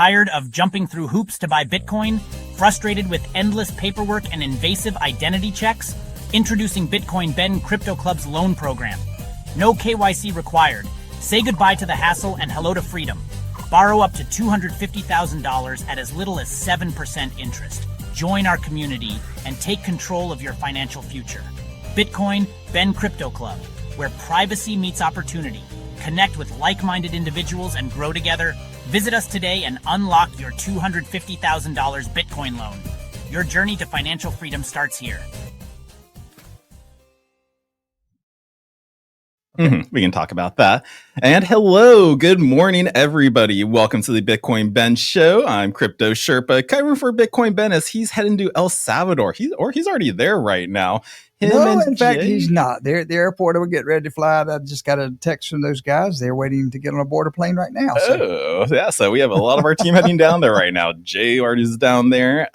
Tired of jumping through hoops to buy Bitcoin? Frustrated with endless paperwork and invasive identity checks? Introducing Bitcoin Ben Crypto Club's loan program. No KYC required. Say goodbye to the hassle and hello to freedom. Borrow up to $250,000 at as little as 7% interest. Join our community and take control of your financial future. Bitcoin Ben Crypto Club, where privacy meets opportunity. Connect with like-minded individuals and grow together. Visit us today and unlock your $250,000 Bitcoin loan. Your journey to financial freedom starts here. We can talk about that. And hello, good morning, everybody. Welcome to the Bitcoin Ben Show. I'm Crypto Sherpa, covering for Bitcoin Ben as he's heading to El Salvador. He's already there right now. In fact, he's not. They're at the airport. We're getting ready to fly. I just got a text from those guys. They're waiting to get on a border plane right now. So we have a lot of our team heading down there right now. Jay already is down there.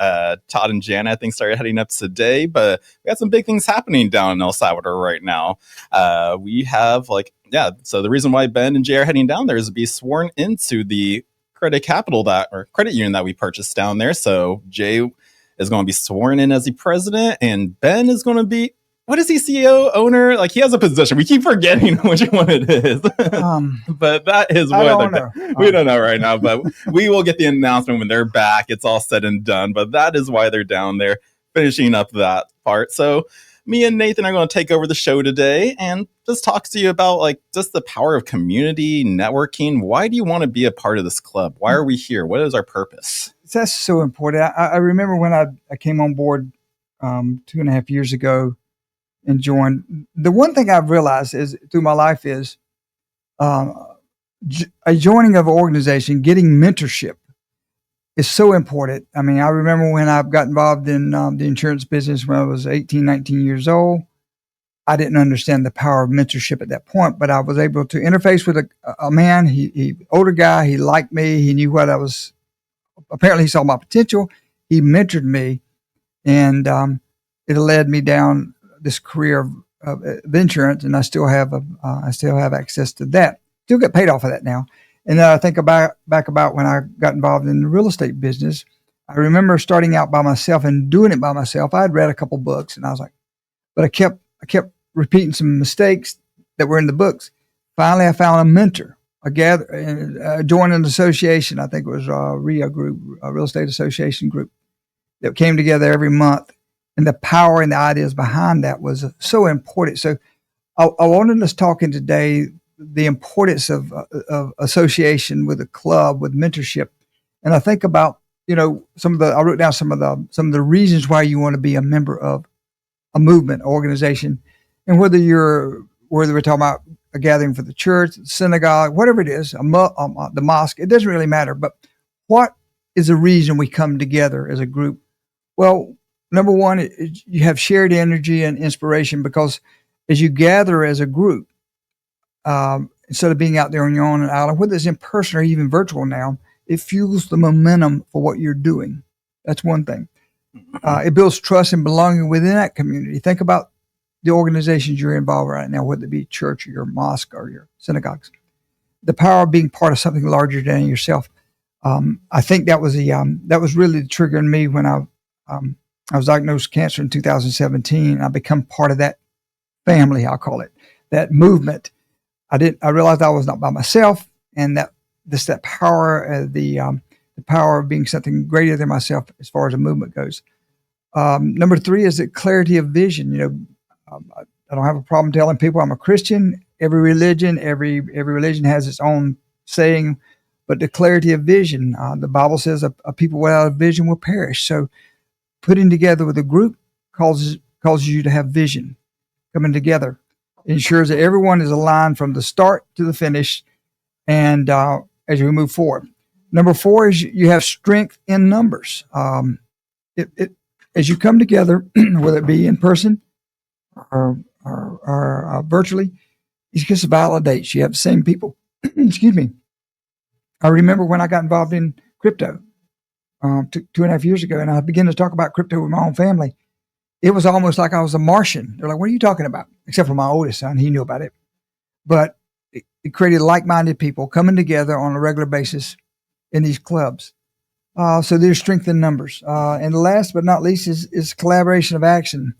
Todd and Jan, I think, started heading up today. But we got some big things happening down in El Salvador right now. We have so the reason why Ben and Jay are heading down there is to be sworn into the credit union that we purchased down there. So Jay is going to be sworn in as the president, and Ben is going to be, what is he, CEO, owner? Like, he has a position. We keep forgetting which one it is. But that is what we don't know right now, but we will get the announcement when they're back. It's all said and done, but that is why they're down there finishing up that part. So me and Nathan are going to take over the show today and just talk to you about just the power of community networking. Why do you want to be a part of this club? Why are we here? What is our purpose? That's so important. I remember when I came on board 2.5 years ago and joined. The one thing I've realized is through my life is a joining of an organization, getting mentorship is so important. I mean, I remember when I got involved in the insurance business when I was 18, 19 years old. I didn't understand the power of mentorship at that point, but I was able to interface with a man. He older guy. He liked me. He knew what I was. Apparently, he saw my potential. He mentored me, and it led me down this career of insurance. And I still have access to that. Still get paid off of that now. And then I think back about when I got involved in the real estate business. I remember starting out by myself and doing it by myself. I had read a couple books, and I was like, but I kept repeating some mistakes that were in the books. Finally, I found a mentor. I joined an association. I think it was a RIA group, a real estate association group that came together every month. And the power and the ideas behind that was so important. So I wanted us talking today the importance of association with a club, with mentorship. And I think about, I wrote down some of the reasons why you want to be a member of a movement, organization. And whether we're talking about a gathering for the church, the synagogue, whatever it is, the mosque, it doesn't really matter. But what is the reason we come together as a group? Well, number one, you have shared energy and inspiration, because as you gather as a group, instead of being out there on your own island, whether it's in person or even virtual now, it fuels the momentum for what you're doing. That's one thing. It builds trust and belonging within that community. Think about the organizations you're involved with right now, whether it be church or your mosque or your synagogues. The power of being part of something larger than yourself. I think that was really the trigger in me when I was diagnosed with cancer in 2017. I become part of that family, I'll call it, that movement. I realized I was not by myself, and that power, the power of being something greater than myself as far as a movement goes. Number 3 is the clarity of vision. I don't have a problem telling people I'm a Christian. Every religion has its own saying, but the clarity of vision, the Bible says a people without a vision will perish. So putting together with a group causes you to have vision. Coming together ensures that everyone is aligned from the start to the finish, and as we move forward. Number 4 is you have strength in numbers. As you come together, whether it be in person or virtually, it just validates you have the same people. Excuse me. I remember when I got involved in crypto 2.5 years ago, and I began to talk about crypto with my own family. It was almost like I was a Martian. They're like, "What are you talking about?" Except for my oldest son, he knew about it. But it created like-minded people coming together on a regular basis in these clubs. So there's strength in numbers. And last but not least is collaboration of action.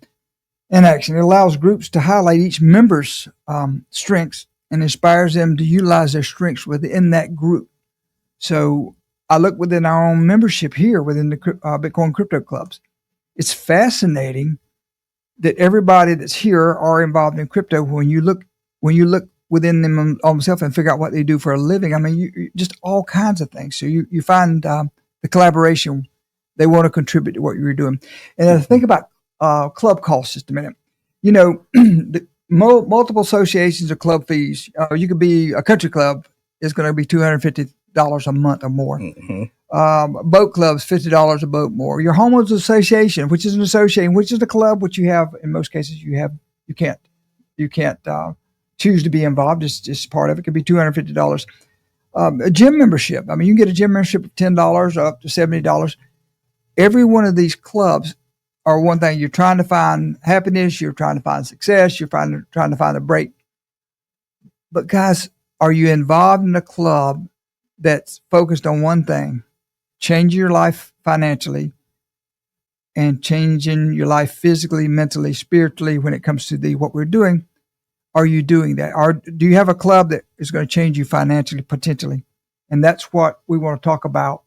In action, it allows groups to highlight each member's strengths and inspires them to utilize their strengths within that group. So I look within our own membership here within the Bitcoin crypto clubs. It's fascinating that everybody that's here are involved in crypto. When you look within them themselves and figure out what they do for a living, I mean, you just all kinds of things. So you find the collaboration. They want to contribute to what you're doing. And think about club costs just a minute. You know, the multiple associations or club fees. You could be a country club is going to be $250 a month or more. Boat clubs, $50 a boat more. Your homeowners association, which is an association, which is the club, which you have in most cases, you can't choose to be involved. It's just part of it. Could be $250. A gym membership. I mean, you can get a gym membership of $10 up to $70. Every one of these clubs are one thing. You're trying to find happiness. You're trying to find success. You're trying to find a break. But guys, are you involved in a club that's focused on one thing? Changing your life financially and changing your life physically, mentally, spiritually when it comes to what we're doing. Are you doing that? Or do you have a club that is going to change you financially, potentially? And that's what we want to talk about,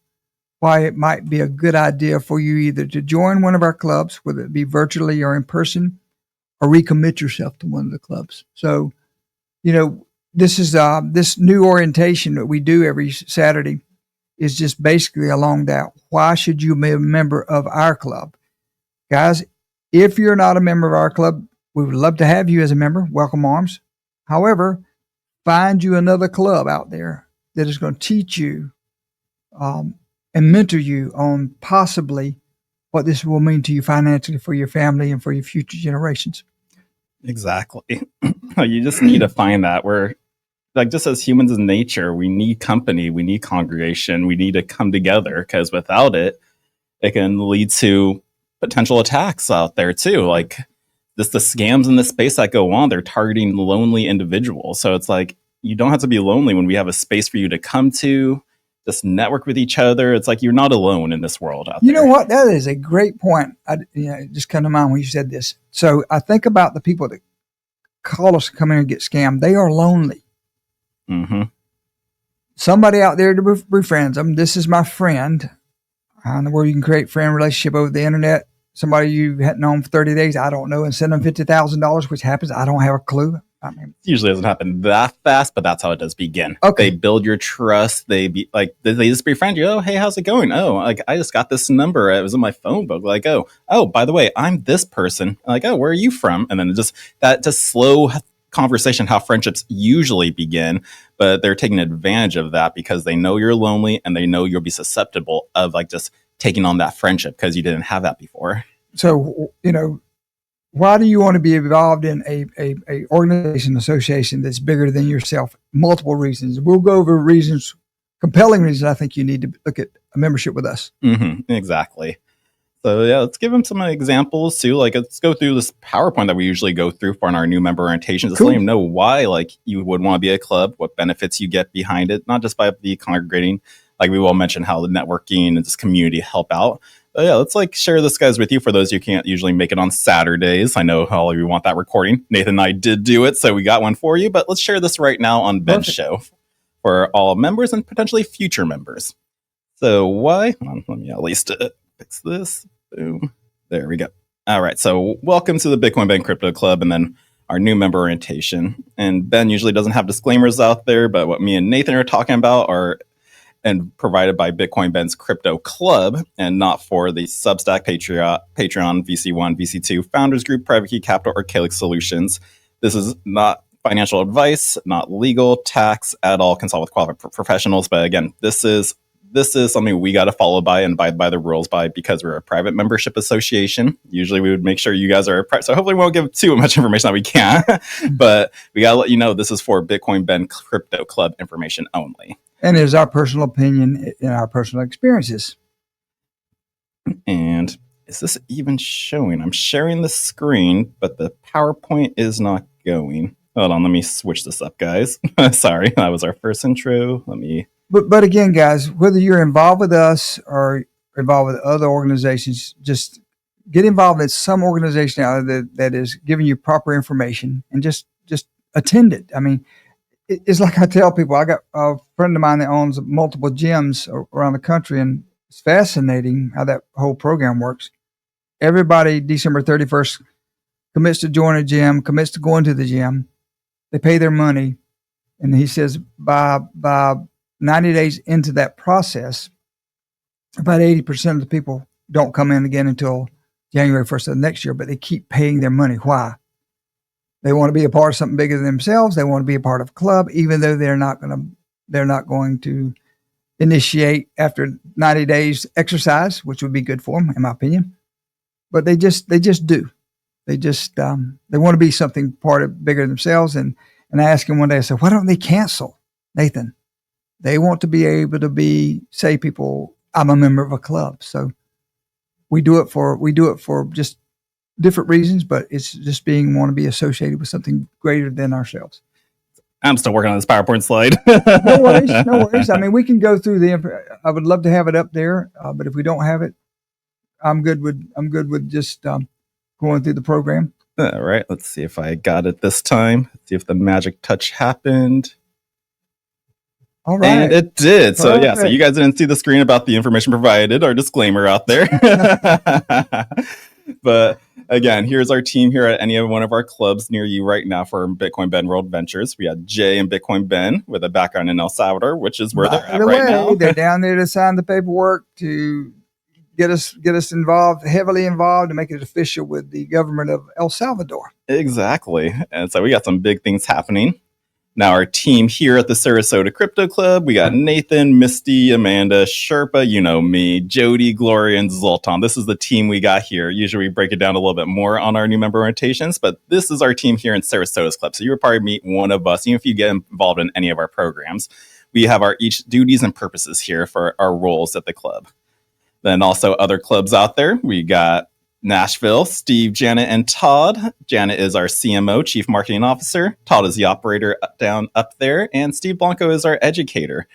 why it might be a good idea for you either to join one of our clubs, whether it be virtually or in person, or recommit yourself to one of the clubs. So, you know, this is this new orientation that we do every Saturday is just basically along that. Why should you be a member of our club? Guys, if you're not a member of our club, we would love to have you as a member. Welcome arms. However, find you another club out there that is going to teach you and mentor you on possibly what this will mean to you financially for your family and for your future generations. Exactly. You just need to find that where, like, just as humans in nature, we need company, we need congregation, we need to come together, because without it, it can lead to potential attacks out there too. Like the scams in this space that go on, they're targeting lonely individuals. So it's like, you don't have to be lonely when we have a space for you to come to, just network with each other. It's like, you're not alone in this world out there. You know what? That is a great point. It just came to mind when you said this. So I think about the people that call us to come in and get scammed. They are lonely. Mm-hmm. Somebody out there to befriends them. This is my friend. I know where you can create friend relationship over the internet. Somebody you hadn't known for 30 days, I don't know, and send them $50,000, which happens. I don't have a clue. I mean, it usually doesn't happen that fast, but that's how it does begin. Okay. They build your trust. They just befriend you. Oh, hey, how's it going? Oh, like, I just got this number. It was in my phone book. Like, oh, by the way, I'm this person. Like, oh, where are you from? And then that slow conversation, how friendships usually begin, but they're taking advantage of that because they know you're lonely and they know you'll be susceptible of like just taking on that friendship because you didn't have that before. So, you know, why do you want to be involved in a organization, association that's bigger than yourself? Multiple reasons. We'll go over reasons, compelling reasons. I think you need to look at a membership with us. Mm-hmm, exactly. So yeah, let's give them some examples too. Like, let's go through this PowerPoint that we usually go through for our new member orientations. Just let them know why, like, you would want to be a club, what benefits you get behind it, not just by the congregating. Like, we will mention how the networking and this community help out. But yeah, let's like share this guys with you for those who can't usually make it on Saturdays. I know all of you want that recording. Nathan and I did do it, so we got one for you. But let's share this right now on Ben's show for all members and potentially future members. So why? Let me at least fix this. Boom. There we go. All right. So welcome to the Bitcoin Ben Crypto Club and then our new member orientation. And Ben usually doesn't have disclaimers out there, but what me and Nathan are talking about are and provided by Bitcoin Ben's Crypto Club and not for the Substack, Patreon, VC1, VC2, Founders Group, Private Key Capital, or Calyx Solutions. This is not financial advice, not legal, tax at all. Consult with qualified professionals. But again, this is something we got to follow by and abide by the rules by because we're a private membership association. Usually we would make sure you guys are so hopefully we won't give too much information that we can, but we got to let you know this is for Bitcoin Ben Crypto Club information only. And it is our personal opinion and our personal experiences. And is this even showing? I'm sharing the screen, but the PowerPoint is not going. Hold on, let me switch this up, guys. Sorry, that was our first intro. Let me but again, guys, whether you're involved with us or involved with other organizations, just get involved in some organization out there that is giving you proper information and just attend it. I mean, it's like I tell people, I got a friend of mine that owns multiple gyms around the country, and it's fascinating how that whole program works. Everybody, December 31st, commits to join a gym, commits to going to the gym. They pay their money. And he says by 90 days into that process, about 80% of the people don't come in again until January 1st of the next year, but they keep paying their money. Why? They want to be a part of something bigger than themselves. They want to be a part of a club, even though they're not going to initiate after 90 days exercise, which would be good for them, in my opinion. But they just do. They just they want to be something part of bigger than themselves. And I asked him one day, I said, why don't they cancel, Nathan? They want to be able to say people, I'm a member of a club. So we do it for just different reasons, but it's just want to be associated with something greater than ourselves. I'm still working on this PowerPoint slide. No worries. I mean, we can go through I would love to have it up there, but if we don't have it, I'm good with just going through the program. All right, let's see if I got it this time. Let's see if the magic touch happened. All right. And it did. So yeah, so you guys didn't see the screen about the information provided, our disclaimer out there. But again, here's our team here at any of one of our clubs near you right now for Bitcoin Ben World Ventures. We got Jay and Bitcoin Ben with a background in El Salvador, which is where they're at right now. They're down there to sign the paperwork to get us involved, heavily involved, to make it official with the government of El Salvador. Exactly. And so we got some big things happening. Now our team here at the Sarasota Crypto Club, we got Nathan, Misty, Amanda, Sherpa, you know me, Jody, Gloria, and Zoltan. This is the team we got here. Usually we break it down a little bit more on our new member orientations, but this is our team here in Sarasota's club. So you would probably meet one of us, even if you get involved in any of our programs. We have our each duties and purposes here for our roles at the club. Then also other clubs out there. We got Nashville, Steve, Janet, and Todd. Janet is our CMO, Chief Marketing Officer. Todd is the operator down up there. And Steve Blanco is our educator.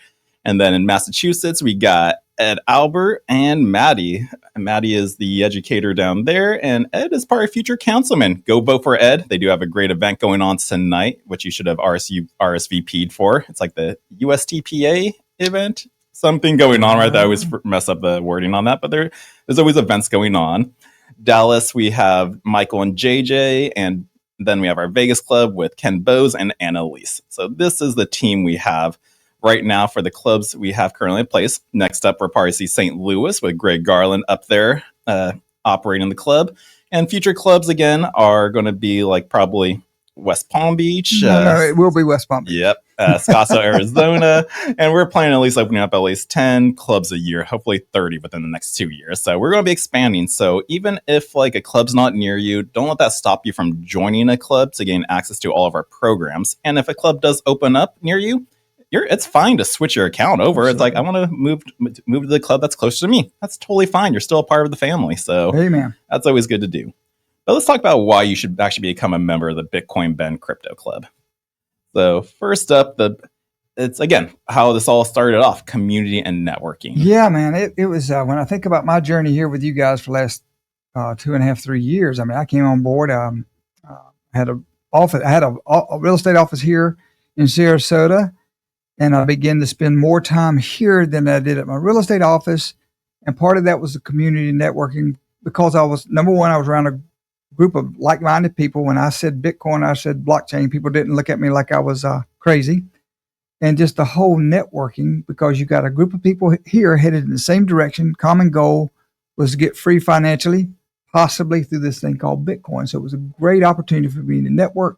And then in Massachusetts, we got Ed Albert and Maddie. Maddie is the educator down there. And Ed is part of future councilman. Go vote for Ed. They do have a great event going on tonight, which you should have RSVP'd for. It's like the USTPA event. Something going on, right? That I always mess up the wording on that, but there's always events going on. Dallas, we have Michael and JJ, and then we have our Vegas club with Ken Bose and Annalise. So this is the team we have right now for the clubs we have currently in place. Next up, we'll probably see St. Louis with Greg Garland up there operating the club. And future clubs, again, are going to be like probably West Palm Beach. No, it will be West Palm Beach. Yep. Scottsdale, Arizona. And we're planning at least opening up at least 10 clubs a year, hopefully 30 within the next 2 years. So we're going to be expanding. So even if like a club's not near you, don't let that stop you from joining a club to gain access to all of our programs. And if a club does open up near you, it's fine to switch your account over. It's like, I want to move to the club that's closer to me. That's totally fine. You're still a part of the family. So Amen. That's always good to do. But let's talk about why you should actually become a member of the Bitcoin Ben Crypto Club. So first up, it's again how this all started off: community and networking. Yeah, man. It was when I think about my journey here with you guys for the last 2.5, 3 years. I mean, I came on board. Had a office. I had a real estate office here in Sarasota, and I began to spend more time here than I did at my real estate office. And part of that was the community networking, because I was, number one, I was around a group of like-minded people. When I said Bitcoin, I said blockchain, people didn't look at me like I was crazy. And just the whole networking, because you got a group of people here headed in the same direction. Common goal was to get free financially, possibly through this thing called Bitcoin. So it was a great opportunity for me to network,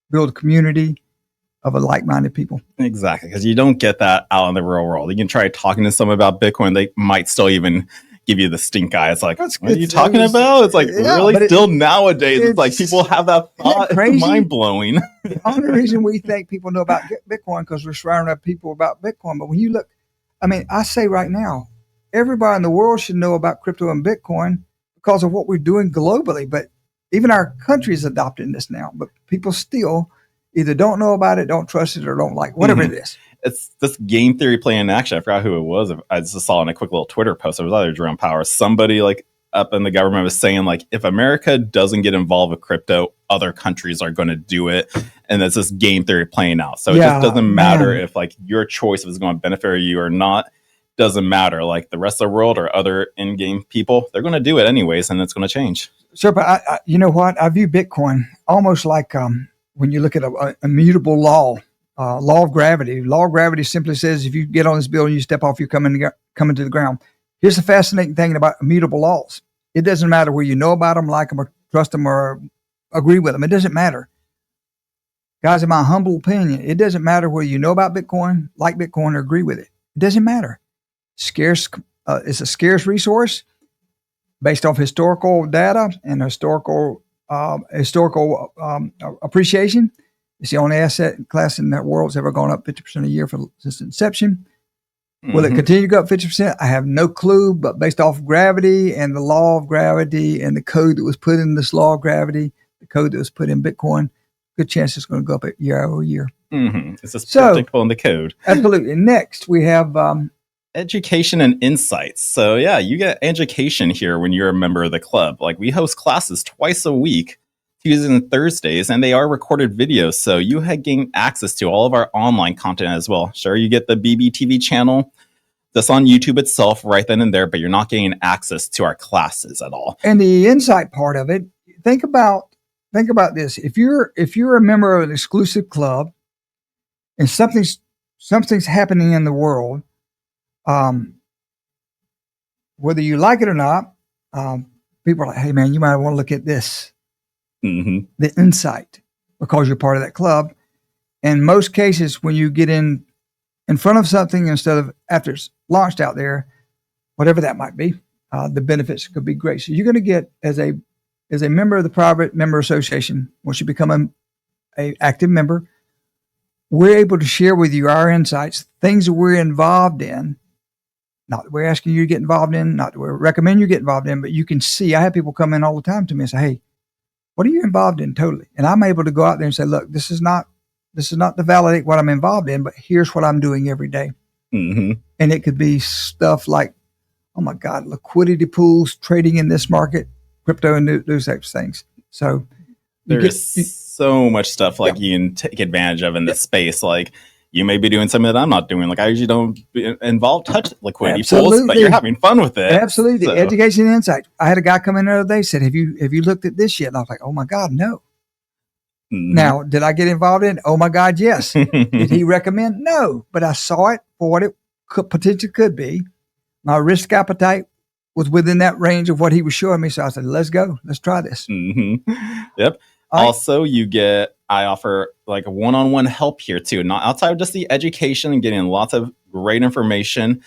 build a community of a like-minded people. Exactly, because you don't get that out in the real world. You can try talking to someone about Bitcoin, they might still even give you the stink eye. It's like, what are you talking about? It's like, really, still nowadays, it's like people have that thought. It's mind-blowing. The only reason we think people know about Bitcoin because we're surrounded by people about Bitcoin. But when you look, I mean, I say right now, everybody in the world should know about crypto and Bitcoin because of what we're doing globally. But even our country is adopting this now. But people still either don't know about it, don't trust it, or don't like whatever it is. it's this game theory playing in action. I forgot who it was. I just saw in a quick little Twitter post. It was either Jerome Powell or somebody like up in the government was saying like, if America doesn't get involved with crypto, other countries are going to do it. And it's this game theory playing out. So it just doesn't matter if like your choice is going to benefit you or not. Doesn't matter. Like the rest of the world or other in-game people, they're going to do it anyways, and it's going to change. Sure, but I you know what? I view Bitcoin almost like when you look at a immutable law, law of gravity. Law of gravity simply says if you get on this building, you step off, you're coming to the ground. Here's the fascinating thing about immutable laws. It doesn't matter whether you know about them, like them, or trust them, or agree with them. It doesn't matter. Guys, in my humble opinion, it doesn't matter whether you know about Bitcoin, like Bitcoin, or agree with it. It doesn't matter. Scarce, it's a scarce resource based off historical data and historical appreciation. It's the only asset class in that world that's ever gone up 50% a year since inception. Will it continue to go up 50%? I have no clue, but based off gravity and the law of gravity and the code that was put in this law of gravity, the code that was put in Bitcoin, good chance it's going to go up year over year. It's just predictable in the code. Absolutely. Next, we have education and insights. So yeah, you get education here when you're a member of the club. Like we host classes twice a week, Tuesdays and Thursdays, and they are recorded videos. So you gain access to all of our online content as well. Sure, you get the BBTV channel that's on YouTube itself right then and there, but you're not getting access to our classes at all. And the insight part of it, think about this. If you're a member of an exclusive club and something's happening in the world, whether you like it or not, people are like, hey man, you might want to look at this. The insight, because you're part of that club. In most cases, when you get in front of something instead of after it's launched out there, whatever that might be, the benefits could be great. So you're going to get as a member of the private member association, once you become a active member, we're able to share with you our insights, things that we're involved in. Not that we're asking you to get involved in, not that we recommend you get involved in, but you can see. I have people come in all the time to me and say, hey, what are you involved in totally? And I'm able to go out there and say, look, this is not to validate what I'm involved in, but here's what I'm doing every day. And it could be stuff like, oh my God, liquidity pools, trading in this market, crypto, and those types of things. So there's so much stuff like you can take advantage of in this space. Like you may be doing something that I'm not doing. Like I usually don't touch liquidity pools, but you're having fun with it. Absolutely. So. Education and insight. I had a guy come in the other day, said, have you looked at this yet? And I was like, oh my God, no. Now, did I get involved in it? Oh my God, yes. Did he recommend? No, but I saw it for what it potentially could be. My risk appetite was within that range of what he was showing me. So I said, let's go. Let's try this. Yep. Also, I offer like a one-on-one help here too, not outside of just the education and getting lots of great information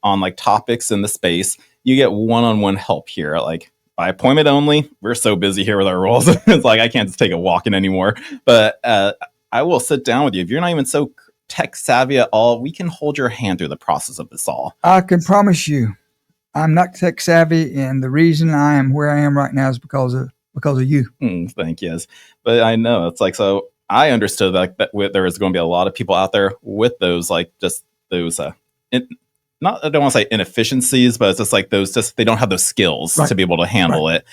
on like topics in the space. You get one-on-one help here, like by appointment only. We're so busy here with our roles. It's like, I can't just take a walk in anymore, but I will sit down with you. If you're not even so tech savvy at all, we can hold your hand through the process of this all. I can promise you, I'm not tech savvy. And the reason I am where I am right now is because of you. Thank you. But I know it's like, so I understood that there was going to be a lot of people out there with those, like just those, I don't want to say inefficiencies, but it's just like they don't have those skills to be able to handle it.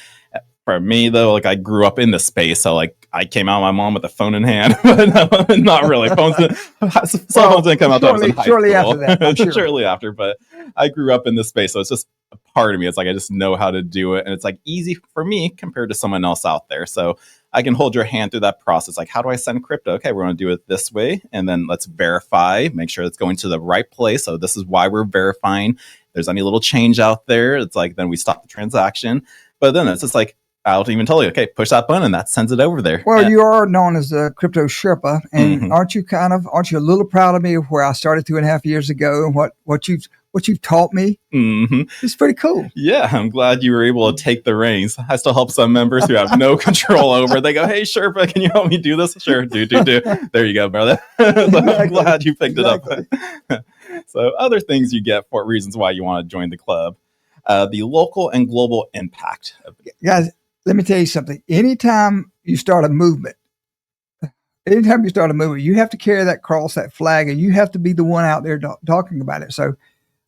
For me though, like I grew up in the space. So like I came out of my mom with a phone in hand, but not really. Cell phones didn't come out until I was in high school. After that, sure. Shortly after, but I grew up in this space. So it's just a part of me. It's like, I just know how to do it. And it's like easy for me compared to someone else out there. So I can hold your hand through that process. Like, how do I send crypto? Okay, we're going to do it this way. And then let's verify, make sure it's going to the right place. So this is why we're verifying. If there's any little change out there, it's like, then we stop the transaction. But then it's just like, I'll even tell you, okay, push that button and that sends it over there. Well, you are known as a crypto Sherpa, and aren't you a little proud of me of where I started 2.5 years ago and what you've taught me? It's pretty cool. Yeah, I'm glad you were able to take the reins. I still help some members who have no control over it. They go, hey, Sherpa, can you help me do this? Sure, do. There you go, brother. So I'm glad you picked it up. So other things you get for reasons why you want to join the club. The local and global impact. Guys, let me tell you something. Anytime you start a movement, anytime you start a movement, you have to carry that cross, that flag, and you have to be the one out there talking about it. So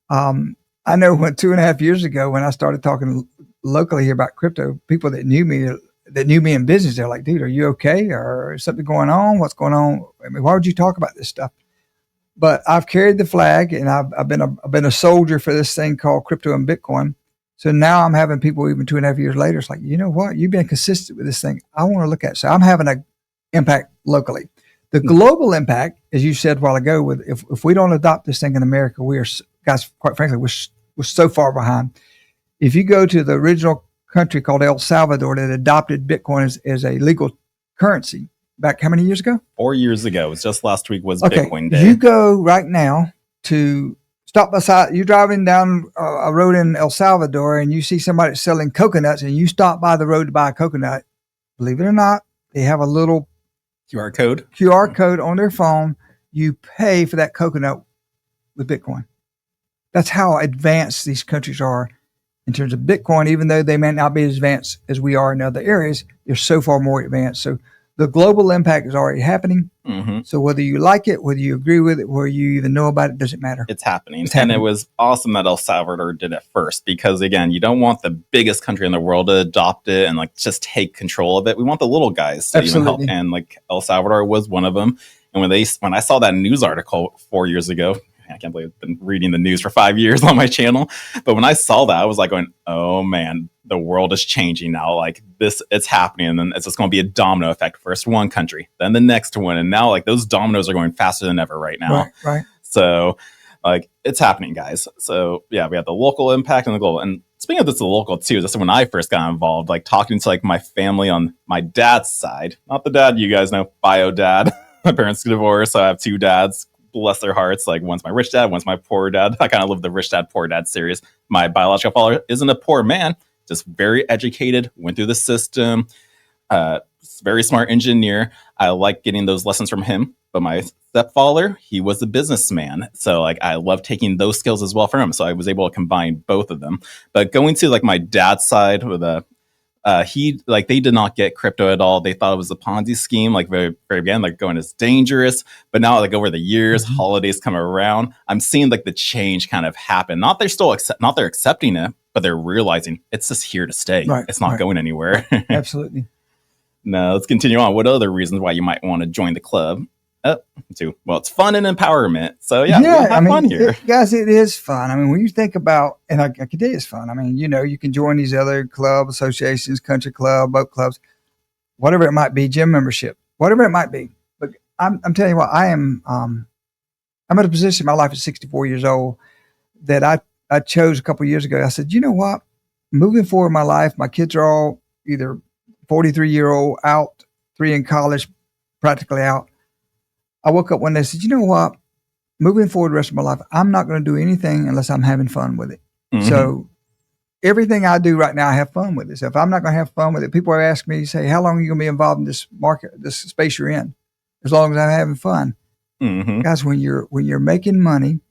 I know when 2.5 years ago, when I started talking locally here about crypto, people that knew me in business, they're like, dude, are you okay? Or is something going on? What's going on? I mean, why would you talk about this stuff? But I've carried the flag, and I've been a soldier for this thing called crypto and Bitcoin. So now I'm having people even 2.5 years later. It's like, you know what? You've been consistent with this thing. I want to look at it. So I'm having an impact locally. The global impact, as you said a while ago, with if we don't adopt this thing in America, we are, guys, quite frankly, we're so far behind. If you go to the original country called El Salvador that adopted Bitcoin as a legal currency back how many years ago? 4 years ago. It was just last week was Okay, Bitcoin Day. you go right now to stop beside, you're driving down a road in El Salvador and you see somebody selling coconuts and you stop by the road to buy a coconut. Believe it or not, they have a little QR code on their phone. You pay for that coconut with Bitcoin. That's how advanced these countries are in terms of Bitcoin, even though they may not be as advanced as we are in other areas. They're so far more advanced. So the global impact is already happening. Mm-hmm. So whether you like it, whether you agree with it, whether you even know about it, doesn't matter. It's happening. And it was awesome that El Salvador did it first because, again, you don't want the biggest country in the world to adopt it and like just take control of it. We want the little guys to even help. And like El Salvador was one of them. And when I saw that news article 4 years ago, I can't believe I've been reading the news for 5 years on my channel. But when I saw that, I was like going, oh man, the world is changing now. Like this, it's happening. And then it's just going to be a domino effect. First one country, then the next one. And now like those dominoes are going faster than ever right now. Right. So like it's happening, guys. So yeah, we have the local impact and the global. And speaking of this, the local too, this is when I first got involved, like talking to like my family on my dad's side, not the dad you guys know, bio dad. My parents divorced, so I have two dads. Bless their hearts. Like one's my rich dad, one's my poor dad. I kind of live the rich dad, poor dad series. My biological father isn't a poor man, just very educated, went through the system, very smart engineer. I like getting those lessons from him. But my stepfather, he was a businessman. So like I love taking those skills as well from him. So I was able to combine both of them. But going to like my dad's side with they did not get crypto at all. They thought it was a Ponzi scheme, like very, very again, like going as dangerous. But now, like over the years, holidays come around, I'm seeing like the change kind of happen. Not they're accepting it, but they're realizing it's just here to stay. Right, it's not going anywhere. Absolutely. Now let's continue on. What other reasons why you might want to join the club? Well, it's fun and empowerment. So yeah, have fun here. Guys, it is fun. I mean, when you think about, and I can tell you it's fun. I mean, you can join these other club associations, country club, boat clubs, whatever it might be, gym membership, whatever it might be. But I'm telling you what, I'm at a position in my life at 64 years old that I chose a couple of years ago. I said, you know what, moving forward in my life, my kids are all either 43-year-old out, 3 in college, practically out. I woke up one day and said, you know what? Moving forward the rest of my life, I'm not going to do anything unless I'm having fun with it. Mm-hmm. So everything I do right now, I have fun with it. So if I'm not going to have fun with it, people are asking me, say, how long are you going to be involved in this market, this space you're in? As long as I'm having fun. Mm-hmm. Guys, when you're making money,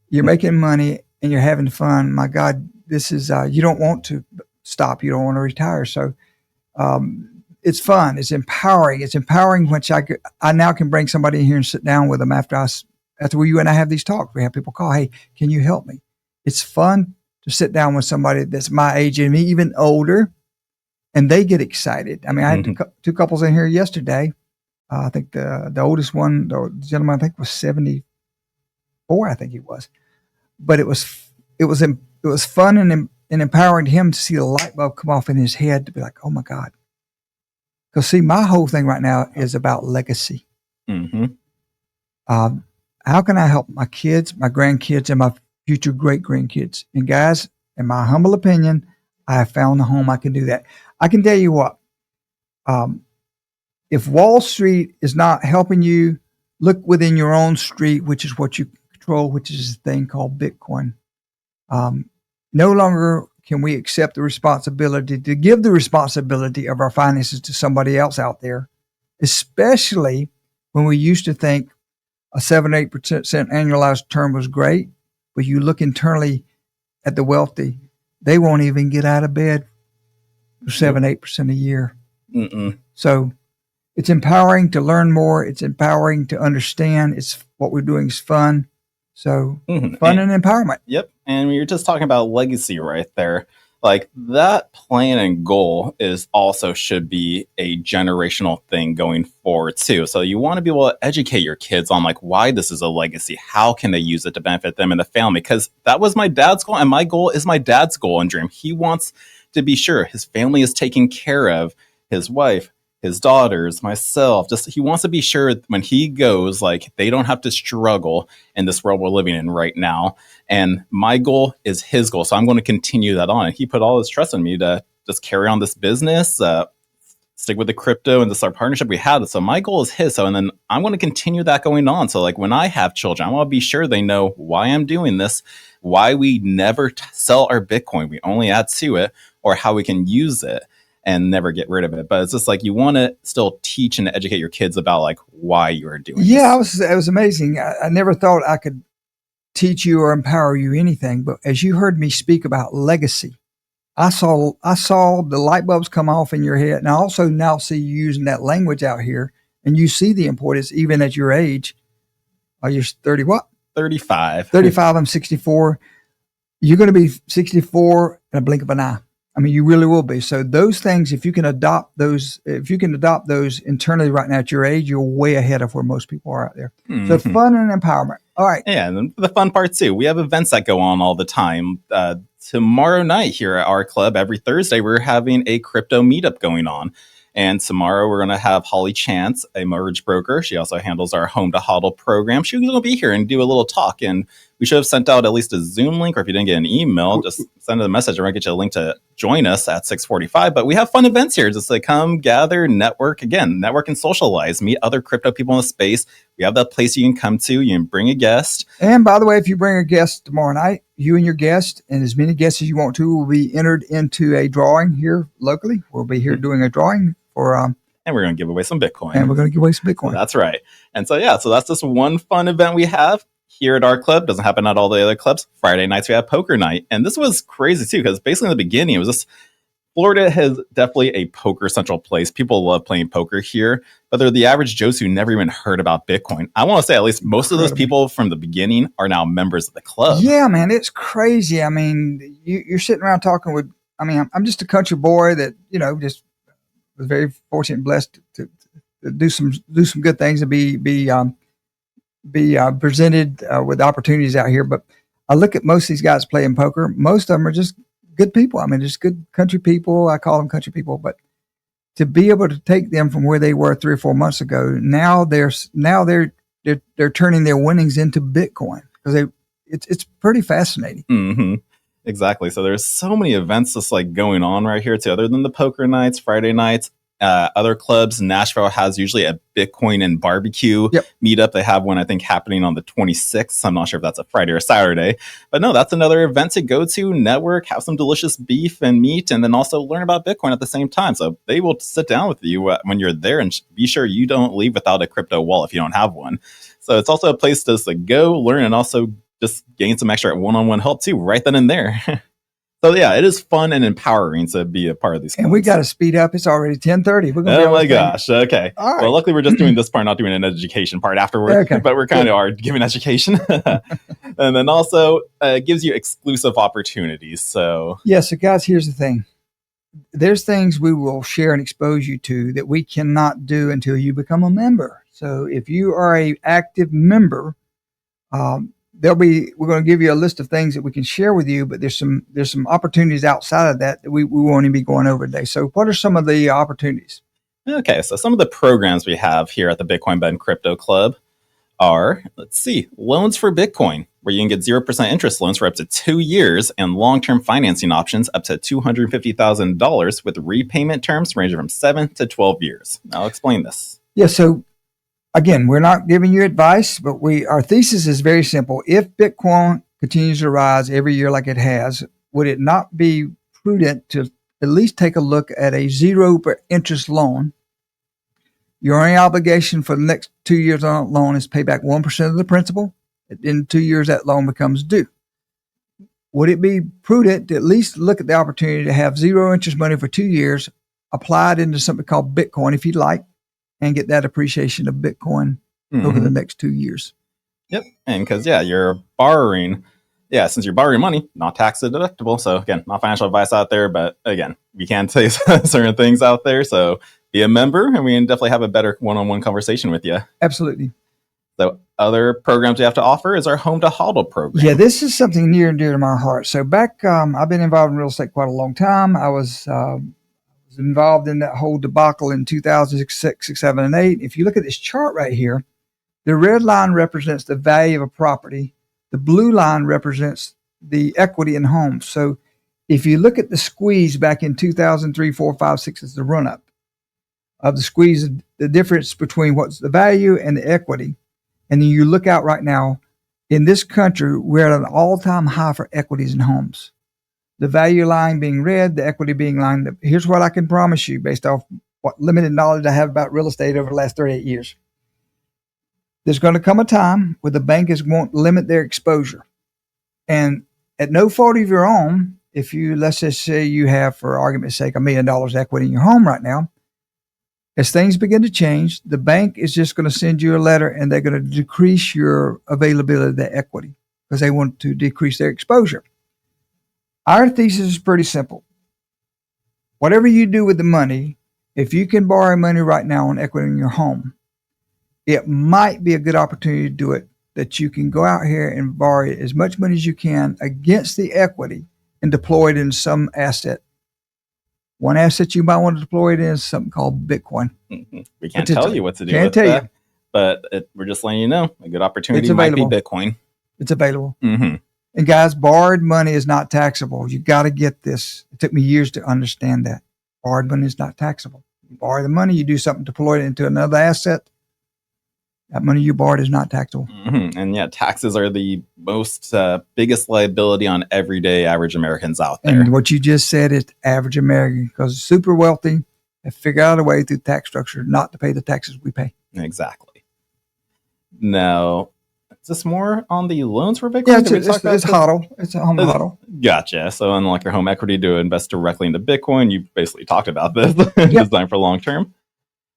you're making money and you're having fun, my God, this is, you don't want to stop. You don't want to retire. So, it's fun. It's empowering. It's empowering when I now can bring somebody in here and sit down with them after you and I have these talks. We have people call, hey, can you help me? It's fun to sit down with somebody that's my age and me, even older, and they get excited. I mean, I had two couples in here yesterday. I think the oldest one, the gentleman, I think was 74. I think he was, but it was fun and empowering to him to see the light bulb come off in his head to be like, oh my God. Because see, my whole thing right now is about legacy. Mm-hmm. How can I help my kids, my grandkids, and my future great-grandkids? And guys, in my humble opinion, I have found the home I can do that. I can tell you what, if Wall Street is not helping you, look within your own street, which is what you control, which is a thing called Bitcoin. No longer can we accept the responsibility to give the responsibility of our finances to somebody else out there, especially when we used to think a 7-8% annualized return was great, but you look internally at the wealthy, they won't even get out of bed for 7-8% a year. Mm-mm. So it's empowering to learn more. It's empowering to understand. It's what we're doing is fun. So fun and empowerment. Yep. And we were just talking about legacy right there. Like that plan and goal is also should be a generational thing going forward too. So you want to be able to educate your kids on like why this is a legacy. How can they use it to benefit them and the family? Because that was my dad's goal, and my goal is my dad's goal and dream. He wants to be sure his family is taken care of, his wife, his daughters, myself. Just he wants to be sure when he goes, like they don't have to struggle in this world we're living in right now. And my goal is his goal, so I'm going to continue that on. And he put all his trust in me to just carry on this business, stick with the crypto and this our partnership we had. So my goal is his. So and then I'm going to continue that going on. So like when I have children, I want to be sure they know why I'm doing this, why we never sell our Bitcoin, we only add to it, or how we can use it and never get rid of it. But it's just like you want to still teach and educate your kids about like why you are doing this. It was amazing. I never thought I could teach you or empower you anything, but as you heard me speak about legacy, I saw the light bulbs come off in your head, and I also now see you using that language out here, and you see the importance even at your age. You're 30 what? 35. 35. I'm 64. You're going to be 64 in a blink of an eye. I mean, you really will be. So those things, if you can adopt those internally right now at your age, you're way ahead of where most people are out there. Mm-hmm. So fun and empowerment. All right. Yeah, and then the fun part too. We have events that go on all the time. Tomorrow night here at our club, every Thursday, we're having a crypto meetup going on. And tomorrow we're going to have Holly Chance, a mortgage broker. She also handles our home to hodl program. She's going to be here and do a little talk. And we should have sent out at least a Zoom link, or if you didn't get an email, just send her a message. We're going to get you a link to join us at 6:45. But we have fun events here. Just like come, gather, network. Again, network and socialize. Meet other crypto people in the space. We have that place you can come to. You can bring a guest. And by the way, if you bring a guest tomorrow night, you and your guest and as many guests as you want to will be entered into a drawing here locally. We'll be here doing a drawing. And we're going to give away some Bitcoin. So that's right. And so, yeah, so that's just one fun event we have here at our club. Doesn't happen at all the other clubs. Friday nights, we have poker night. And this was crazy, too, because basically in the beginning, it was just Florida has definitely a poker central place. People love playing poker here, but they're the average Joes who never even heard about Bitcoin. I want to say at least most of those people from the beginning are now members of the club. Yeah, man, it's crazy. I mean, you're sitting around talking with, I'm just a country boy that, just was very fortunate and blessed to do some good things and be presented with opportunities out here. But I look at most of these guys playing poker. Most of them are just good people. I mean, just good country people. I call them country people. But to be able to take them from where they were 3 or 4 months ago, now they're turning their winnings into Bitcoin because it's pretty fascinating. Mm-hmm. Exactly. So there's so many events just like going on right here too, other than the poker nights, Friday nights, other clubs. Nashville has usually a Bitcoin and barbecue meetup. They have one, I think, happening on the 26th. I'm not sure if that's a Friday or Saturday, but no, that's another event to go to, network, have some delicious beef and meat, and then also learn about Bitcoin at the same time. So they will sit down with you when you're there and be sure you don't leave without a crypto wallet if you don't have one. So it's also a place to just go learn and also just gain some extra one-on-one help too, right then and there. So yeah, it is fun and empowering to be a part of these. And we got to speed up. It's already 10:30. Oh my gosh. Okay. All right. Well, luckily we're just doing this part, not doing an education part afterward. Okay. But we're kind of are giving education, and then also gives you exclusive opportunities. So So guys, here's the thing. There's things we will share and expose you to that we cannot do until you become a member. So if you are a active member, we're going to give you a list of things that we can share with you, but there's some opportunities outside of that we won't even be going over today. So what are some of the opportunities? Okay, so some of the programs we have here at the Bitcoin Ben Crypto Club are, loans for Bitcoin, where you can get 0% interest loans for up to 2 years and long-term financing options up to $250,000 with repayment terms ranging from 7 to 12 years. Now I'll explain this. Yeah, so again, we're not giving you advice, but our thesis is very simple. If Bitcoin continues to rise every year like it has, would it not be prudent to at least take a look at a 0% interest loan? Your only obligation for the next 2 years on that loan is pay back 1% of the principal. In 2 years, that loan becomes due. Would it be prudent to at least look at the opportunity to have 0% interest money for 2 years, apply it into something called Bitcoin if you'd like, and get that appreciation of Bitcoin over the next 2 years. Yep. And because, you're borrowing. Yeah, since you're borrowing money, not tax deductible. So again, not financial advice out there, but again, we can't say certain things out there. So be a member and we can definitely have a better one-on-one conversation with you. Absolutely. So other programs we have to offer is our home to hodl program. Yeah, this is something near and dear to my heart. So back, I've been involved in real estate quite a long time. I was involved in that whole debacle in 2006, 6, 7, and 8. If you look at this chart right here, the red line represents the value of a property. The blue line represents the equity in homes. So if you look at the squeeze back in 2003, 4, 5, 6 is the run up of the squeeze, the difference between what's the value and the equity. And then you look out right now in this country, we're at an all-time high for equities in homes. The value line being red, the equity being line. Here's what I can promise you based off what limited knowledge I have about real estate over the last 38 years. There's going to come a time where the bankers won't limit their exposure. And at no fault of your own, if you, let's just say you have, for argument's sake, $1 million equity in your home right now, as things begin to change, the bank is just going to send you a letter and they're going to decrease your availability of the equity because they want to decrease their exposure. Our thesis is pretty simple. Whatever you do with the money, if you can borrow money right now on equity in your home, it might be a good opportunity to do it, that you can go out here and borrow as much money as you can against the equity and deploy it in some asset. One asset you might want to deploy it in is something called Bitcoin. We can't tell you what to do with that, but we're just letting you know a good opportunity might be Bitcoin. It's available. And guys, borrowed money is not taxable. You got to get this. It took me years to understand that. Borrowed money is not taxable. You borrow the money, you do something, deploy it into another asset. That money you borrowed is not taxable. And taxes are the most biggest liability on everyday average Americans out there. And what you just said is average American, because super wealthy have figured out a way through tax structure not to pay the taxes we pay. Exactly. Now, is this more on the loans for Bitcoin? Yeah, it's HODL. It's a home HODL. Gotcha. So unlike your home equity to invest directly into Bitcoin, you basically talked about this, designed for long term.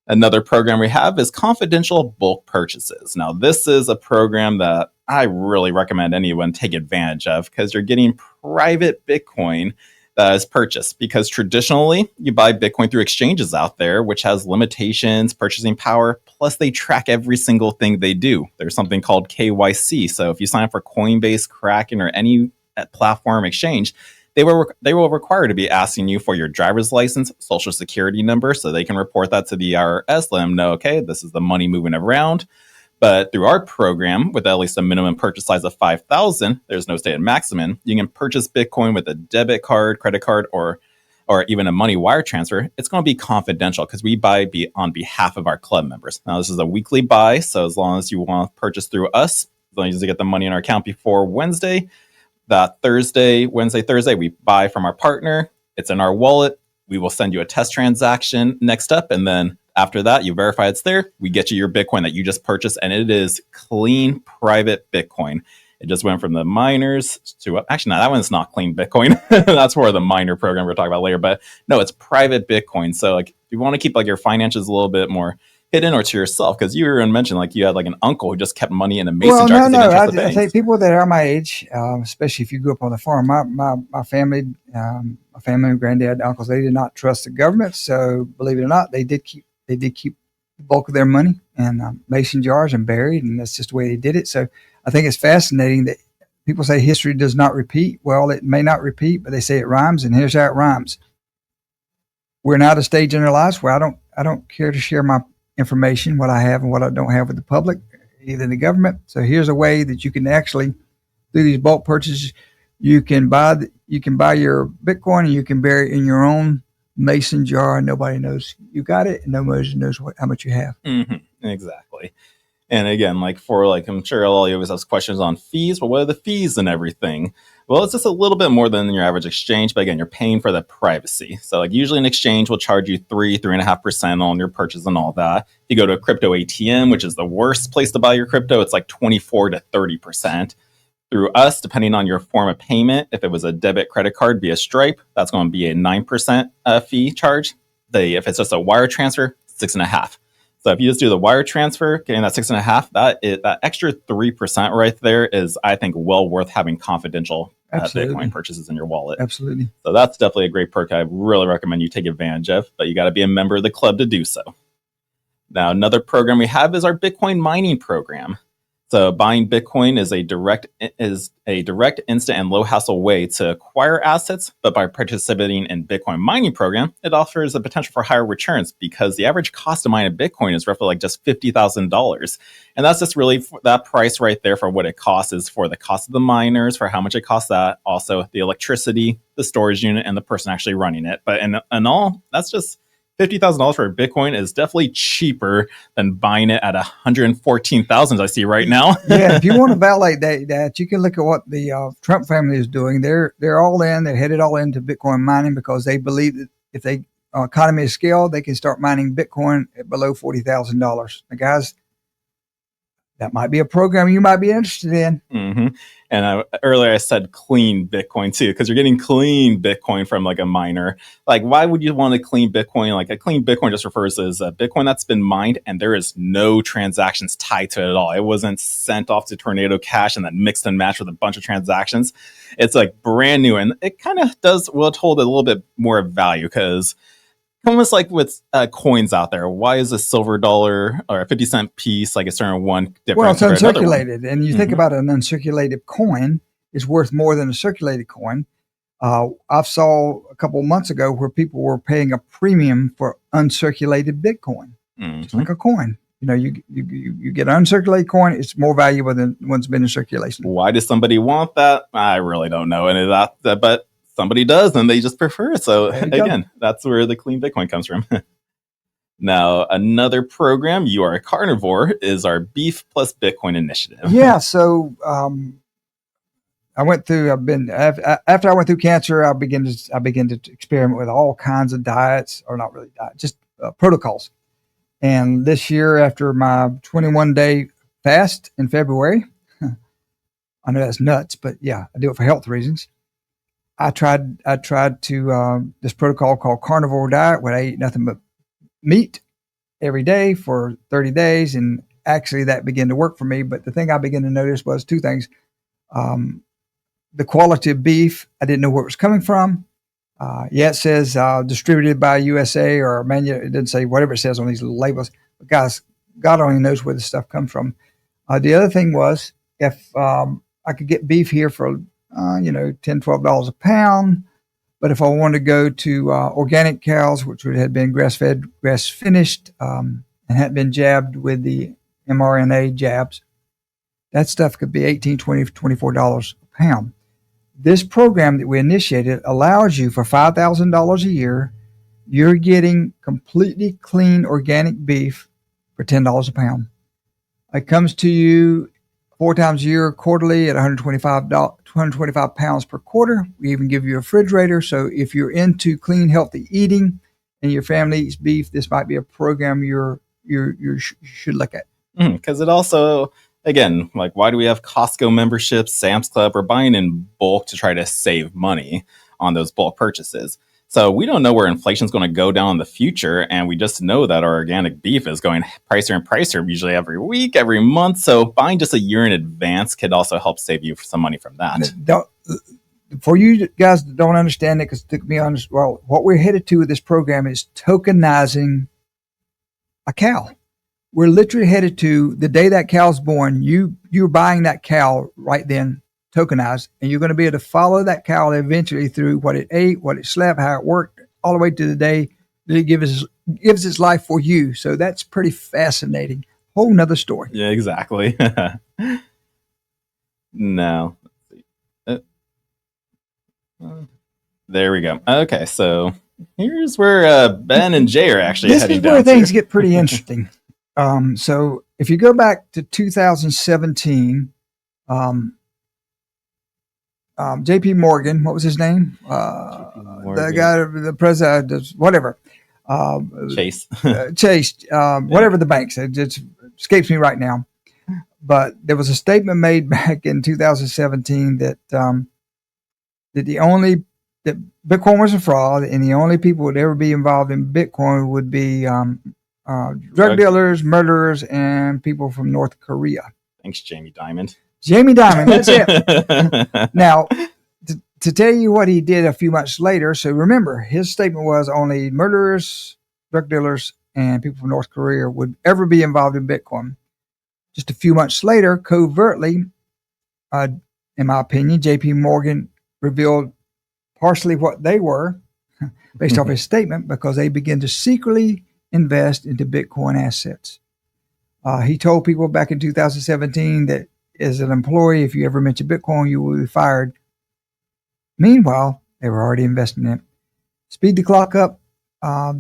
Another program we have is confidential bulk purchases. Now, this is a program that I really recommend anyone take advantage of because you're getting private Bitcoin that is purchased. Because traditionally, you buy Bitcoin through exchanges out there, which has limitations, purchasing power, plus they track every single thing they do. There's something called KYC. So if you sign up for Coinbase, Kraken, or any platform exchange, they will require to be asking you for your driver's license, social security number, so they can report that to the IRS, let them know, okay, this is the money moving around. But through our program, with at least a minimum purchase size of $5,000, there's no stated maximum, you can purchase Bitcoin with a debit card, credit card, or even a money wire transfer. It's going to be confidential because we buy on behalf of our club members. Now, this is a weekly buy, so as long as you want to purchase through us, as long as you get the money in our account before Wednesday, that Wednesday, Thursday, we buy from our partner. It's in our wallet. We will send you a test transaction next up. And then after that, you verify it's there. We get you your Bitcoin that you just purchased. And it is clean, private Bitcoin. It just went from the miners to, actually, no, that one's not clean Bitcoin. That's for the miner program we're talking about later. But no, it's private Bitcoin. So like, if you want to keep like your finances a little bit more hidden or to yourself, because you were mentioned like you had like an uncle who just kept money in a mason jar. I think people that are my age, especially if you grew up on the farm, my family, granddad, uncles, they did not trust the government. So believe it or not, they did keep the bulk of their money in mason jars and buried, and that's just the way they did it. So I think it's fascinating that people say history does not repeat. Well, it may not repeat, but they say it rhymes, and here's how it rhymes. We're now at a stage in our lives where I don't care to share my information, what I have and what I don't have with the public, either the government. So here's a way that you can actually, through these bulk purchases, you can buy your Bitcoin and you can bury it in your own mason jar. Nobody knows you got it, and nobody knows how much you have. Exactly. And again, I'm sure all you always have questions on fees. Well, what are the fees and everything? Well, it's just a little bit more than your average exchange, but again, you're paying for the privacy. So like usually an exchange will charge you 3.5% on your purchase and all that. If you go to a crypto ATM, which is the worst place to buy your crypto, it's like 24 to 30%. Through us, depending on your form of payment, if it was a debit credit card via Stripe, that's going to be a 9% fee charge. If it's just a wire transfer, 6.5%. So if you just do the wire transfer, getting that 6.5, that extra 3% right there is, I think, well worth having confidential Bitcoin purchases in your wallet. Absolutely. So that's definitely a great perk I really recommend you take advantage of, but you got to be a member of the club to do so. Now, another program we have is our Bitcoin mining program. So buying Bitcoin is a direct, instant, and low hassle way to acquire assets. But by participating in Bitcoin mining program, it offers a potential for higher returns because the average cost to mine a Bitcoin is roughly like just $50,000, and that's just really that price right there for what it costs is for the cost of the miners, for how much it costs that, also the electricity, the storage unit, and the person actually running it. But in all, that's just $50,000 for a Bitcoin is definitely cheaper than buying it at 114,000 I see right now. Yeah, if you want to validate that, you can look at what the Trump family is doing. They're all in. They're headed all into Bitcoin mining because they believe that if they economy of scale, they can start mining Bitcoin at below $40,000. Now, guys, that might be a program you might be interested in. Mm-hmm. And earlier I said clean Bitcoin too, because you're getting clean Bitcoin from like a miner. Like, why would you want a clean Bitcoin? Like a clean Bitcoin just refers to as a Bitcoin that's been mined and there is no transactions tied to it at all. It wasn't sent off to Tornado Cash and then mixed and matched with a bunch of transactions. It's like brand new, and it kind of will hold a little bit more value because almost like with coins out there, why is a silver dollar or a 50-cent piece like a certain one different? Well, it's uncirculated, and you think about an uncirculated coin is worth more than a circulated coin. I saw a couple of months ago where people were paying a premium for uncirculated Bitcoin, just like a coin. You know, you get an uncirculated coin; it's more valuable than one's been in circulation. Why does somebody want that? I really don't know any of that, but somebody does, and they just prefer it. So again, that's where the clean Bitcoin comes from. Now, another program, You Are a Carnivore, is our Beef Plus Bitcoin initiative. Yeah. So after I went through cancer, I began to experiment with all kinds of diets, or not really diets, just protocols. And this year, after my 21-day fast in February, I know that's nuts, but yeah, I do it for health reasons. I tried to this protocol called carnivore diet, where I ate nothing but meat every day for 30 days, and actually that began to work for me. But the thing I began to notice was two things: the quality of beef, I didn't know where it was coming from. It says distributed by USA or it didn't say whatever it says on these labels. But guys, God only knows where this stuff comes from. The other thing was if I could get beef here for $10, $12 a pound. But if I wanted to go to organic cows, which had been grass-fed, grass-finished, and hadn't been jabbed with the mRNA jabs, that stuff could be $18, $20, $24 a pound. This program that we initiated allows you for $5,000 a year, you're getting completely clean organic beef for $10 a pound. It comes to you 4 times a year, quarterly at 225 pounds per quarter. We even give you a refrigerator. So if you're into clean, healthy eating and your family eats beef, this might be a program you should look at. Because it also, again, like, why do we have Costco memberships, Sam's Club? We're buying in bulk to try to save money on those bulk purchases. So we don't know where inflation is going to go down in the future, and we just know that our organic beef is going pricier and pricier, usually every week, every month. So buying just a year in advance could also help save you some money from that. For you guys that don't understand it, because it took me on, well, what we're headed to with this program is tokenizing a cow. We're literally headed to the day that cow's born. You're buying that cow right then, tokenized, and you're going to be able to follow that cow eventually through what it ate, what it slept, how it worked, all the way to the day that it gives its life for you. So that's pretty fascinating. Whole nother story. Yeah, exactly. Now, there we go. Okay, so here's where Ben and Jay are actually heading down. This is where things get pretty interesting. So if you go back to 2017, JP Morgan, what was his name? The guy, the president, whatever. Chase. Whatever the bank said. It escapes me right now. But there was a statement made back in 2017 that Bitcoin was a fraud, and the only people who would ever be involved in Bitcoin would be drug dealers, murderers, and people from North Korea. Thanks, Jamie Dimon. Jamie Dimon, that's it. Now, to tell you what he did a few months later, so remember, his statement was only murderers, drug dealers, and people from North Korea would ever be involved in Bitcoin. Just a few months later, covertly, in my opinion, JP Morgan revealed partially what they were based off his statement because they began to secretly invest into Bitcoin assets. He told people back in 2017 that as an employee, if you ever mention Bitcoin, you will be fired. Meanwhile, they were already investing in it. Speed the clock up.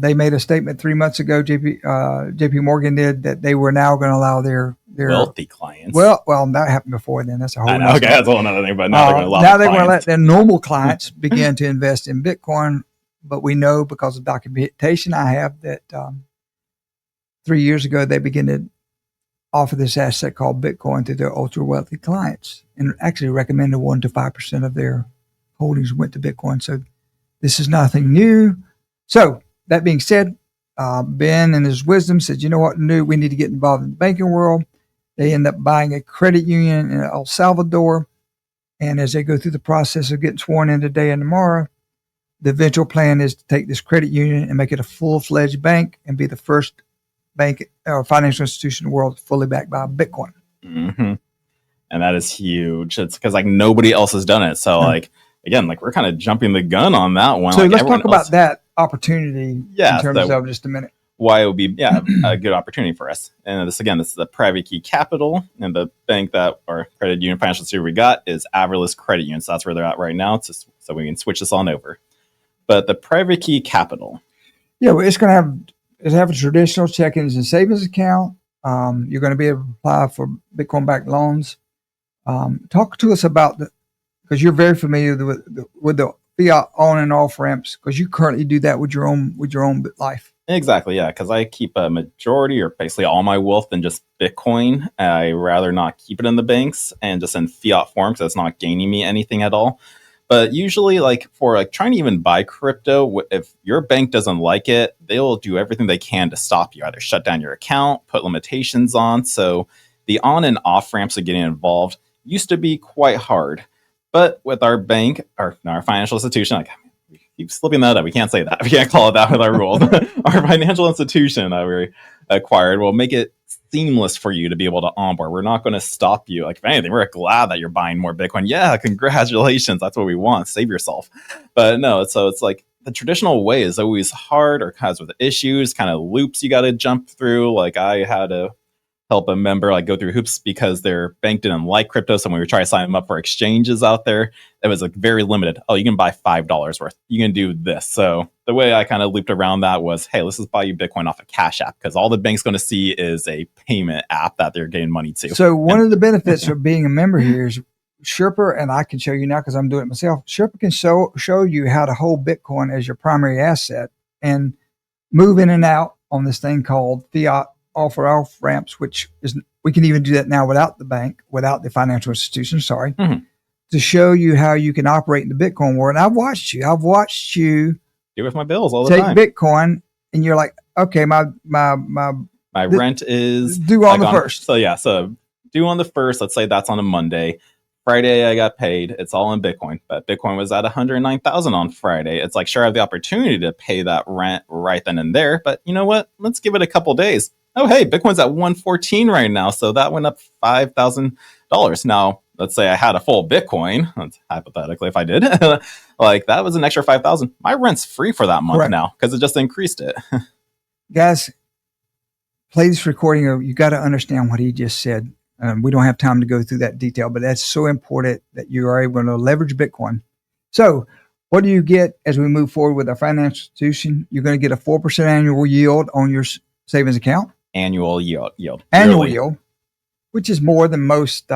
They made a statement 3 months ago. JP Morgan did that they were now going to allow their wealthy clients. Well, that happened before then. That's a whole. Okay, that's a whole other thing. But now they're going to let their normal clients begin to invest in Bitcoin. But we know because of documentation I have that 3 years ago they began to offer this asset called Bitcoin to their ultra wealthy clients, and actually recommended 1 to 5% of their holdings went to Bitcoin. So this is nothing new. So that being said, Ben in his wisdom said, you know what, we need to get involved in the banking world. They end up buying a credit union in El Salvador. And as they go through the process of getting sworn in today and tomorrow, the eventual plan is to take this credit union and make it a full-fledged bank and be the first bank or financial institution in the world fully backed by Bitcoin. Mm-hmm. And that is huge. It's because nobody else has done it. So again, we're kind of jumping the gun on that one. So let's talk about that opportunity in terms of just a minute. Why it would be a good opportunity for us. And this is the private key capital, and the bank that our credit union financial institution we got is Averless Credit Union. So that's where they're at right now. So we can switch this on over. But the private key capital. Yeah, well, it's going to have a traditional checkings and savings account. You're going to be able to apply for Bitcoin-backed loans. Talk to us about because you're very familiar with the fiat on and off ramps, because you currently do that with your own life. Exactly, yeah, because I keep a majority or basically all my wealth in just Bitcoin. I rather not keep it in the banks and just in fiat form because it's not gaining me anything at all. But usually, for trying to even buy crypto, if your bank doesn't like it, they'll do everything they can to stop you, either shut down your account, put limitations on. So the on and off ramps of getting involved used to be quite hard. But with our bank, our financial institution, we keep slipping that up. We can't say that. We can't call it that with our rules. Our financial institution that we acquired will make it seamless for you to be able to onboard. We're not going to stop you. If anything, we're glad that you're buying more Bitcoin. Yeah, congratulations. That's what we want. Save yourself. But no, so it's the traditional way is always hard or has with issues, kind of loops you got to jump through. I had to help a member go through hoops because their bank didn't like crypto. So when we were trying to sign them up for exchanges out there, it was very limited. Oh, you can buy $5 worth. You can do this. So the way I kind of looped around that was, hey, let's just buy you Bitcoin off a Cash App, because all the bank's going to see is a payment app that they're getting money to. So one of the benefits of being a member here is Sherpa, and I can show you now because I'm doing it myself. Sherpa can show you how to hold Bitcoin as your primary asset and move in and out on this thing called fiat off ramps, which is, we can even do that now without the bank, without the financial institution, to show you how you can operate in the Bitcoin world. And I've watched you do with my bills all the time. Take Bitcoin, and you're like, okay, my rent is due on the 1st. So yeah, so due on the 1st. Let's say that's on a Monday. Friday I got paid. It's all in Bitcoin, but Bitcoin was at 109,000 on Friday. It's sure, I have the opportunity to pay that rent right then and there, but you know what? Let's give it a couple days. Oh, hey, Bitcoin's at 114 right now, so that went up $5,000. Now, let's say I had a full Bitcoin. That's hypothetically, if I did, that was an extra 5,000. My rent's free for that month now because it just increased it. Guys, play this recording. You got to understand what he just said. We don't have time to go through that detail, but that's so important that you are able to leverage Bitcoin. So what do you get as we move forward with our financial institution? You're going to get a 4% annual yield on your savings account. Annual yield. Annual yield, which is more than most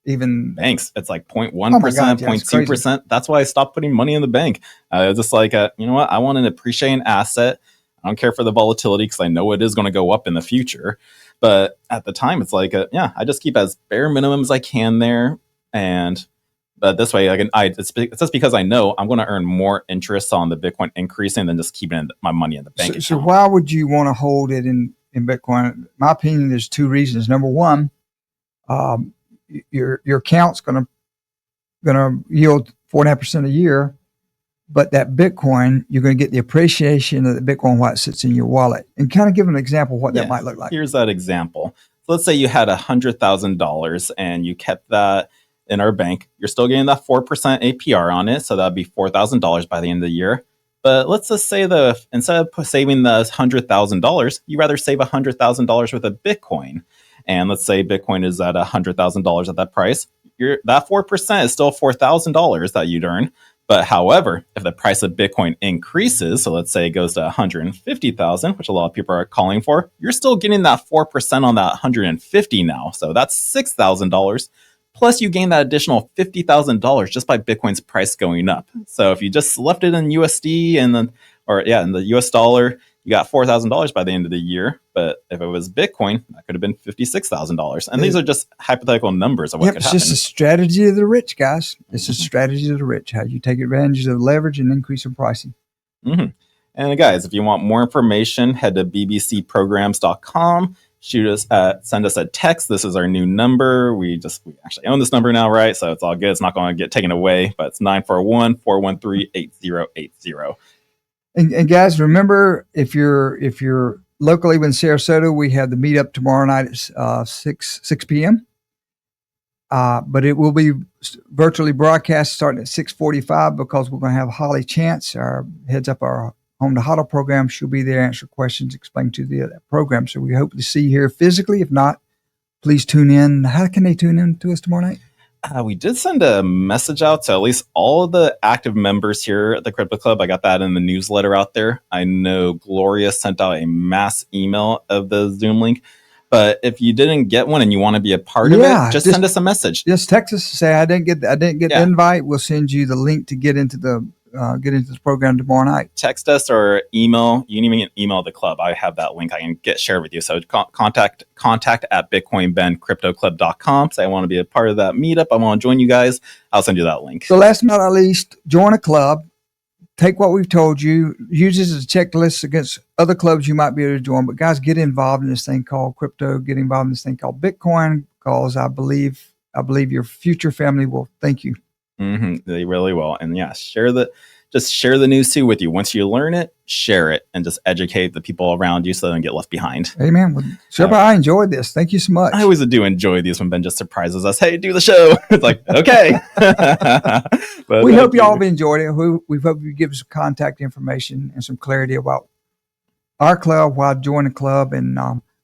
even banks. It's 0.1%, 0.2%. That's why I stopped putting money in the bank. Just you know what? I want an appreciating asset. I don't care for the volatility because I know it is going to go up in the future. But at the time, it's I just keep as bare minimum as I can there. But this way, it's just because I know I'm going to earn more interest on the Bitcoin increasing than just keeping my money in the bank account. So why would you want to hold it in in Bitcoin. In my opinion, there's two reasons. Number one, your account's going to yield 4.5% a year, but that Bitcoin, you're going to get the appreciation of the Bitcoin while it sits in your wallet. And kind of give an example of what that might look like. Here's that example. So let's say you had $100,000 and you kept that in our bank. You're still getting that 4% APR on it, so that'd be $4,000 by the end of the year. But let's just say instead of saving the $100,000, you rather save $100,000 worth of Bitcoin. And let's say Bitcoin is at $100,000 at that price. That 4% is still $4,000 that you'd earn. But however, if the price of Bitcoin increases, so let's say it goes to 150,000, which a lot of people are calling for, you're still getting that 4% on that 150 now. So that's $6,000. Plus you gain that additional $50,000 just by Bitcoin's price going up. So if you just left it in USD in the US dollar, you got $4,000 by the end of the year. But if it was Bitcoin, that could have been $56,000. And these are just hypothetical numbers of what could happen. It's just a strategy of the rich, guys. It's a strategy of the rich, how you take advantage of leverage and increase in pricing. Mm-hmm. And guys, if you want more information, head to bbcprograms.com. Send us a text. This is our new number. We actually own this number now, right? So it's all good. It's not going to get taken away, but it's 941-413-8080. And guys, remember, if you're locally in Sarasota, we have the meetup tomorrow night at 6 p.m. But it will be virtually broadcast starting at 6:45 because we're going to have Holly Chance, our heads up our Home to Huddle program. She'll be there, answer questions, explain to the program. So we hope to see you here physically. If not, please tune in. How can they tune in to us tomorrow night? We did send a message out to at least all of the active members here at the Crypto Club. I got that in the newsletter out there. I know Gloria sent out a mass email of the Zoom link. But if you didn't get one and you want to be a part of it, just send us a message. Just text us, say I didn't get the invite. We'll send you the link to get into this program tomorrow night. Text us or email. You can even email the club. I have that link I can get shared with you. So contact at bitcoinbencryptoclub.com. Say I want to be a part of that meetup. I want to join you guys. I'll send you that link. So last but not least, join a club. Take what we've told you. Use this as a checklist against other clubs you might be able to join. But guys, get involved in this thing called crypto. Get involved in this thing called Bitcoin, because I believe your future family will thank you. Mm-hmm. They really will. And yeah, share the news too with you. Once you learn it, share it and just educate the people around you so they don't get left behind. Amen. Well, Sherpa, I enjoyed this. Thank you so much. I always do enjoy these when Ben just surprises us. Hey, do the show. It's like, okay. But we hope you all have enjoyed it. We hope you give us some contact information and some clarity about our club, why join the club, and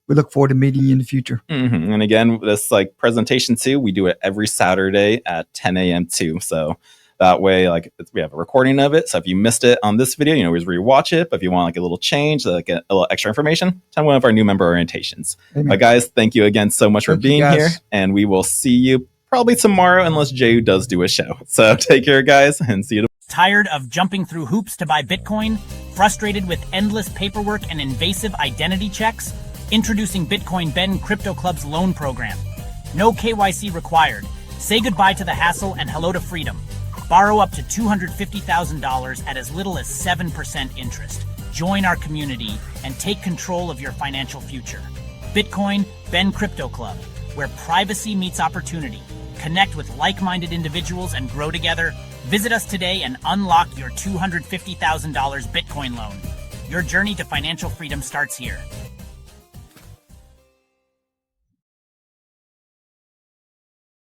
we look forward to meeting you in the future. Mm-hmm. And again, this presentation too, we do it every Saturday at 10 a.m. too. So that way, we have a recording of it. So if you missed it on this video, you can always rewatch it. But if you want a little change, a little extra information, attend one of our new member orientations. Amen. But guys, thank you again so much for being here. And we will see you probably tomorrow, unless Jay does do a show. So take care, guys, and see you tomorrow. Tired of jumping through hoops to buy Bitcoin? Frustrated with endless paperwork and invasive identity checks? Introducing Bitcoin Ben Crypto Club's loan program. No KYC required. Say goodbye to the hassle and hello to freedom. Borrow up to $250,000 at as little as 7% interest. Join our community and take control of your financial future. Bitcoin Ben Crypto Club, where privacy meets opportunity. Connect with like-minded individuals and grow together. Visit us today and unlock your $250,000 Bitcoin loan. Your journey to financial freedom starts here.